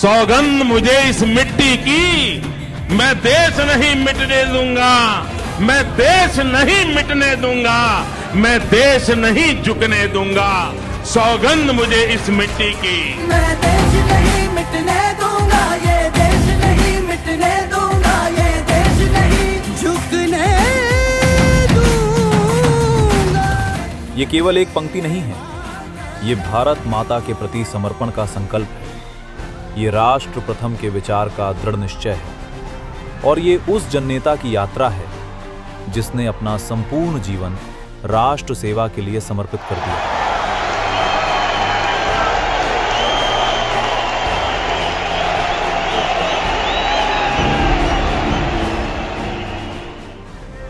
सौगंध मुझे इस मिट्टी की, मैं देश नहीं मिटने दूंगा, मैं देश नहीं मिटने दूंगा, मैं देश नहीं झुकने दूंगा। सौगंध मुझे इस मिट्टी की, मैं देश नहीं मिटने दूंगा, ये देश नहीं मिटने दूंगा, ये देश नहीं झुकने दूंगा। ये केवल एक पंक्ति नहीं है, ये भारत माता के प्रति समर्पण का संकल्प है। ये राष्ट्र प्रथम के विचार का दृढ़ निश्चय है और ये उस जननेता की यात्रा है जिसने अपना संपूर्ण जीवन राष्ट्र सेवा के लिए समर्पित कर दिया।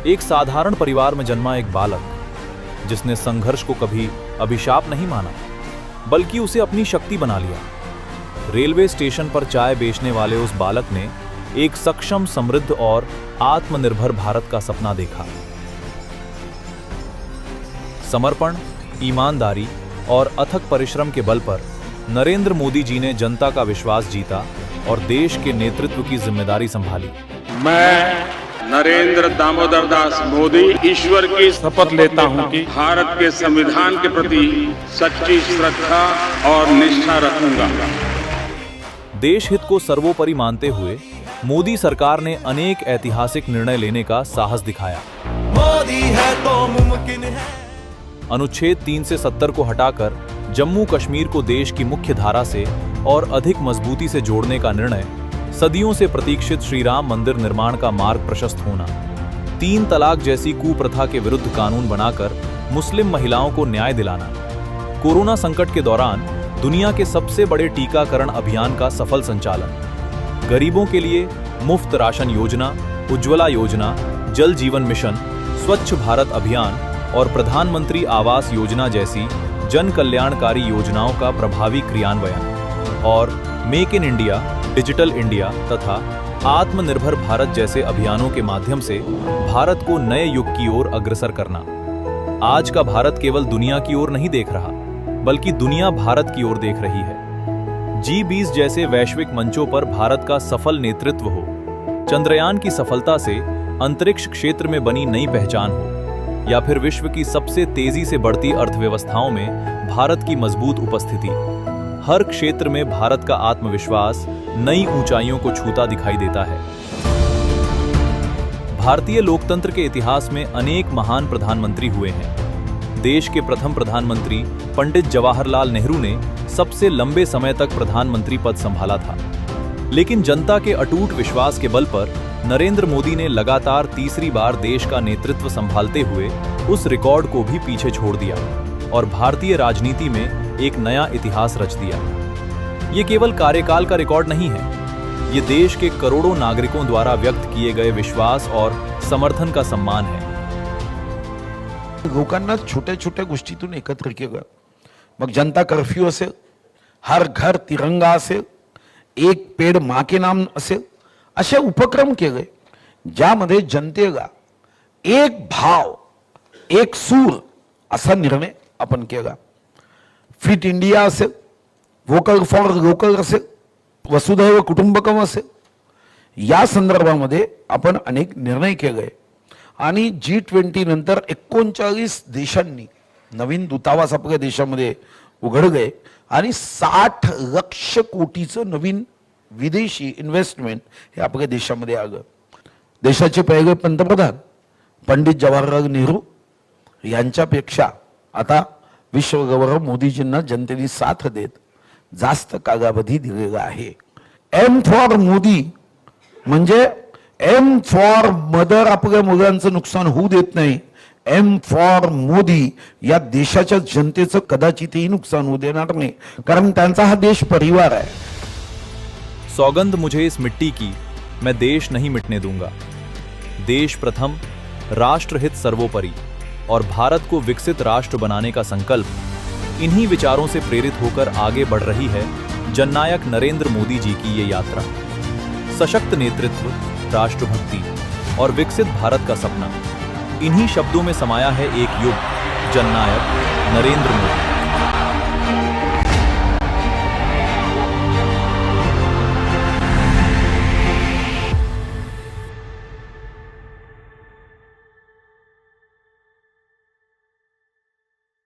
एक साधारण परिवार में जन्मा एक बालक जिसने संघर्ष को कभी अभिशाप नहीं माना बल्कि उसे अपनी शक्ति बना लिया। रेलवे स्टेशन पर चाय बेचने वाले उस बालक ने एक सक्षम, समृद्ध और आत्मनिर्भर भारत का सपना देखा। समर्पण, ईमानदारी और अथक परिश्रम के बल पर नरेंद्र मोदी जी ने जनता का विश्वास जीता और देश के नेतृत्व की जिम्मेदारी संभाली। मैं नरेंद्र दामोदर दास मोदी ईश्वर की शपथ लेता हूं कि भारत के संविधान के प्रति सच्ची श्रद्धा और निष्ठा रखूंगा। देश हित को सर्वोपरि मानते हुए मोदी सरकार ने अनेक ऐतिहासिक निर्णय लेने का साहस दिखाया। मोदी है तो मुमकिन है। अनुच्छेद 3 से 70 को हटाकर जम्मू कश्मीर को देश की मुख्य धारा से और अधिक मजबूती से जोड़ने का निर्णय, सदियों से प्रतीक्षित श्री राम मंदिर निर्माण का मार्ग प्रशस्त होना, 3 तलाक जैसी कुप्रथा के विरुद्ध कानून बनाकर मुस्लिम महिलाओं को न्याय दिलाना, कोरोना संकट के दौरान दुनिया के सबसे बड़े टीकाकरण अभियान का सफल संचालन, गरीबों के लिए मुफ्त राशन योजना, उज्ज्वला योजना, जल जीवन मिशन, स्वच्छ भारत अभियान और प्रधानमंत्री आवास योजना जैसी जन कल्याणकारी योजनाओं का प्रभावी क्रियान्वयन और make in India, digital India तथा आत्मनिर्भर भारत जैसे अभियानों के माध्यम से भारत को नए युग की ओर अग्रसर करना। आज का भारत केवल दुनिया की ओर नहीं देख रहा, बल्कि दुनिया भारत की ओर देख रही है। G20 जैसे वैश्विक मंचों पर भारत का सफल नेतृत्व हो, चंद्रयान की सफलता से अंतरिक्ष क्षेत्र में बनी नई पहचान हो, या फिर विश्व की सबसे तेजी से बढ़ती अर्थव्यवस्थाओं में भारत की मजबूत उपस्थिति, हर क्षेत्र में भारत का आत्मविश्वास नई ऊंचाइयों को छूता दिखाई देता है। भारतीय लोकतंत्र के इतिहास में अनेक महान प्रधानमंत्री हुए हैं। देश के प्रथम प्रधानमंत्री पंडित जवाहरलाल नेहरू ने सबसे लंबे समय तक प्रधानमंत्री पद संभाला था, लेकिन जनता के अटूट विश्वास के बल पर नरेंद्र मोदी ने लगातार तीसरी बार देश का नेतृत्व संभालते हुए उस रिकॉर्ड को भी पीछे छोड़ दिया और भारतीय राजनीति में एक नया इतिहास रच दिया। ये केवल कार्यकाल का रिकॉर्ड नहीं है, ये देश के करोड़ों नागरिकों द्वारा व्यक्त किए गए विश्वास और समर्थन का सम्मान है। लोकांना छोट्या छोट्या गोष्टीतून एकत्र केलं, मग जनता कर्फ्यू असेल, हर घर तिरंगा असेल, एक पेड़ माँ के नाम असेल, असे उपक्रम केले ज्यामध्ये जनतेला एक भाव, एक सूर असा निर्णय आपण केला। फिट इंडिया असेल, वोकल फॉर लोकल असेल, वसुधैव कुटुंबकम असेल, या संदर्भामध्ये आपण अनेक निर्णय केले आणि G20 नंतर 39 देशांनी नवीन दूतावास आपल्या देशामध्ये उघडले आणि 60 लक्ष कोटीचं नवीन विदेशी इन्व्हेस्टमेंट हे आपल्या देशामध्ये आलं। देशाचे पहिले पंतप्रधान पंडित जवाहरलाल नेहरू यांच्यापेक्षा आता विश्वगौरव मोदीजींना जनतेने साथ देत जास्त कालावधी दिलेला आहे। एम फॉर मोदी म्हणजे एम फॉर मदर, आपल्या मुलांचं नुकसान होऊ देत नाही। एम फॉर मोदी या देशाच्या जनतेचं कदाचितही नुकसान होऊ देणार नाही, कारण त्यांचा हा देश परिवार आहे। सौगंध मुझे इस मिट्टी की, मैं देश नहीं मिटने दूंगा। देश प्रथम, राष्ट्रहित सर्वोपरि और भारत को विकसित राष्ट्र बनाने का संकल्प, इन्हीं विचारों से प्रेरित होकर आगे बढ़ रही है जननायक नरेंद्र मोदी जी की ये यात्रा। सशक्त नेतृत्व, राष्ट्रभक्ति और विकसित भारत का सपना, इन्हीं शब्दों में समाया है एक युग, जननायक नरेंद्र मोदी।